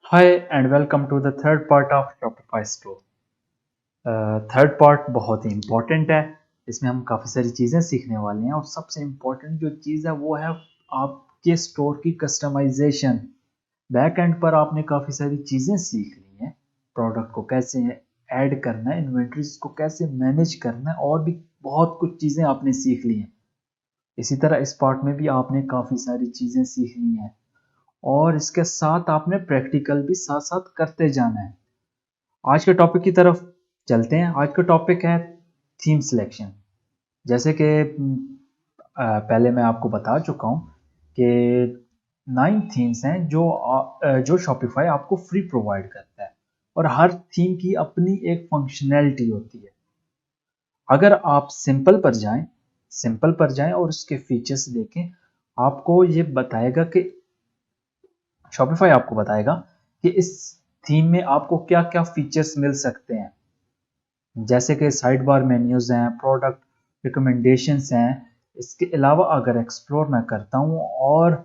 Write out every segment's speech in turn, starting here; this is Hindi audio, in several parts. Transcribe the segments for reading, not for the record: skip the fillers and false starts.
Hi and welcome to the third part of Shopify Store. Third part बहुत ही इम्पोर्टेंट है। इसमें हम काफ़ी सारी चीज़ें सीखने वाले हैं और सबसे इम्पोर्टेंट जो चीज़ है वो है आपके स्टोर की कस्टमाइजेशन। बैक एंड पर आपने काफ़ी सारी चीज़ें सीख ली हैं। प्रोडक्ट को कैसे ऐड करना है, इन्वेंट्रीज को कैसे मैनेज करना है और भी बहुत कुछ चीज़ें आपने सीख ली हैं। इसी तरह इस पार्ट में भी आपने काफ़ी सारी चीज़ें सीख ली हैं और इसके साथ आपने प्रैक्टिकल भी साथ साथ करते जाना है। आज के टॉपिक की तरफ चलते हैं। आज का टॉपिक है थीम सिलेक्शन। जैसे कि पहले मैं आपको बता चुका हूँ कि 9 थीम्स हैं जो शॉपिफाई आपको फ्री प्रोवाइड करता है और हर थीम की अपनी एक फंक्शनैलिटी होती है। अगर आप सिंपल पर जाएं और उसके फीचर्स देखें, आपको ये बताएगा कि शॉपिफाई आपको बताएगा कि इस थीम में आपको क्या क्या फीचर्स मिल सकते हैं। जैसे कि साइड बार मेन्यूज हैं, प्रोडक्ट रिकमेंडेशंस हैं। इसके अलावा अगर एक्सप्लोर मैं करता हूँ और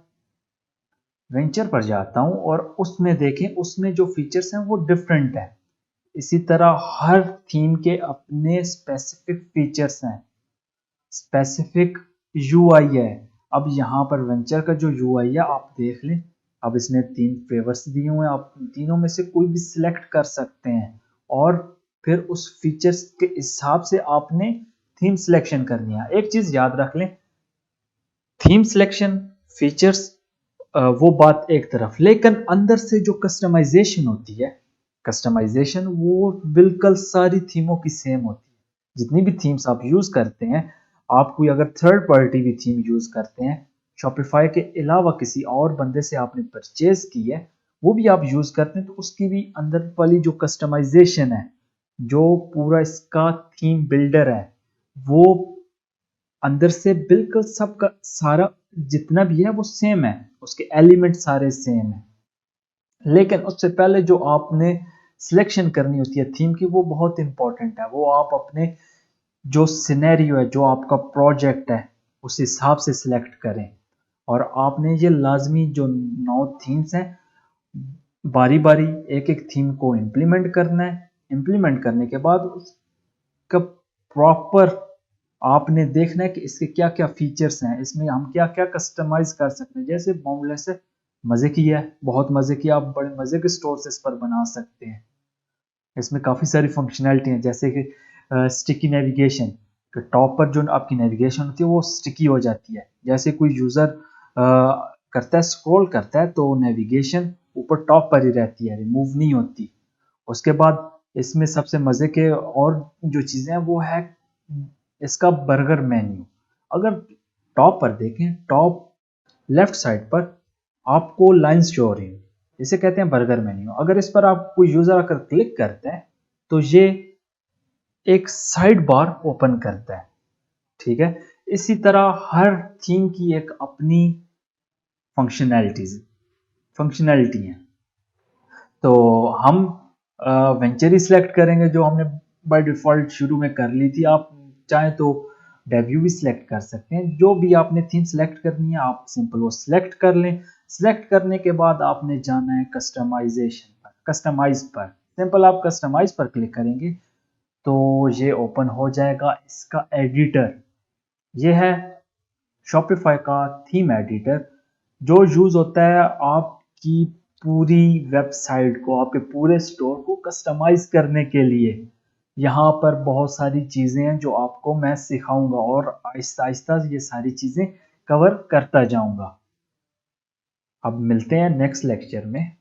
वेंचर पर जाता हूँ और उसमें देखें, उसमें जो फीचर्स हैं वो डिफरेंट है। इसी तरह हर थीम के अपने स्पेसिफिक फीचर्स हैं, स्पेसिफिक यूआई है। अब यहाँ पर वेंचर का जो यूआई है आप देख लें। अब इसने 3 फ्लेवर्स दिए हुए हैं, आप तीनों में से कोई भी सिलेक्ट कर सकते हैं और फिर उस फीचर्स के हिसाब से आपने थीम सिलेक्शन करनी है। एक चीज याद रख लें, थीम सिलेक्शन, फीचर्स, वो बात एक तरफ, लेकिन अंदर से जो कस्टमाइजेशन होती है, कस्टमाइजेशन वो बिल्कुल सारी थीमों की सेम होती है। जितनी भी थीम्स आप यूज करते हैं, आप कोई अगर थर्ड पार्टी भी थीम यूज करते हैं, शॉपिफाई के अलावा किसी और बंदे से आपने परचेज की है, वो भी आप यूज करते हैं, तो उसकी भी अंदर वाली जो कस्टमाइजेशन है, जो पूरा इसका थीम बिल्डर है, वो अंदर से बिल्कुल सबका सारा जितना भी है वो सेम है, उसके एलिमेंट सारे सेम है। लेकिन उससे पहले जो आपने सिलेक्शन करनी होती है थीम की, वो बहुत इंपॉर्टेंट है। वो आप अपने जो सिनेरियो है, जो आपका प्रोजेक्ट है, उस हिसाब से सिलेक्ट करें। और आपने ये लाजमी जो 9 थीम्स हैं, बारी बारी एक एक थीम को इम्प्लीमेंट करना है। इम्प्लीमेंट करने के बाद उसका प्रॉपर आपने देखना है कि इसके क्या क्या फीचर्स हैं, इसमें हम क्या क्या कस्टमाइज कर सकते हैं। जैसे बाउंडलेस है, मजे की है, बहुत मजे की, आप बड़े मजे के स्टोर्स इस पर बना सकते हैं। इसमें काफी सारी फंक्शनैलिटी है, जैसे कि स्टिकी नेविगेशन, कि टॉप पर जो आपकी नेविगेशन होती है वो स्टिकी हो जाती है। जैसे कोई यूजर करता है, स्क्रॉल करता है, तो नेविगेशन ऊपर टॉप पर ही रहती है, रिमूव नहीं होती। उसके बाद इसमें सबसे मजे के और जो चीजें हैं वो है इसका बर्गर मेन्यू। अगर टॉप पर देखें, टॉप लेफ्ट साइड पर आपको लाइंस शो हो रही है, इसे कहते हैं बर्गर मेन्यू। अगर इस पर आप कोई यूजर आकर क्लिक करते हैं तो ये एक साइड बार ओपन करता है। ठीक है, इसी तरह हर थीम की एक अपनी फंक्शनैलिटी है। तो हम वेंचर ही सिलेक्ट करेंगे, जो हमने बाय डिफॉल्ट शुरू में कर ली थी। आप चाहें तो डेब्यू भी सिलेक्ट कर सकते हैं। जो भी आपने थीम सिलेक्ट करनी है, आप सिंपल वो सिलेक्ट कर लें। सिलेक्ट करने के बाद आपने जाना है कस्टमाइजेशन पर, कस्टमाइज पर। सिंपल आप कस्टमाइज पर क्लिक करेंगे तो ये ओपन हो जाएगा इसका एडिटर। ये है शॉपिफाई का थीम एडिटर, जो यूज होता है आपकी पूरी वेबसाइट को, आपके पूरे स्टोर को कस्टमाइज करने के लिए। यहाँ पर बहुत सारी चीजें हैं जो आपको मैं सिखाऊंगा और आहिस्ता आहिस्ता ये सारी चीजें कवर करता जाऊंगा। अब मिलते हैं नेक्स्ट लेक्चर में।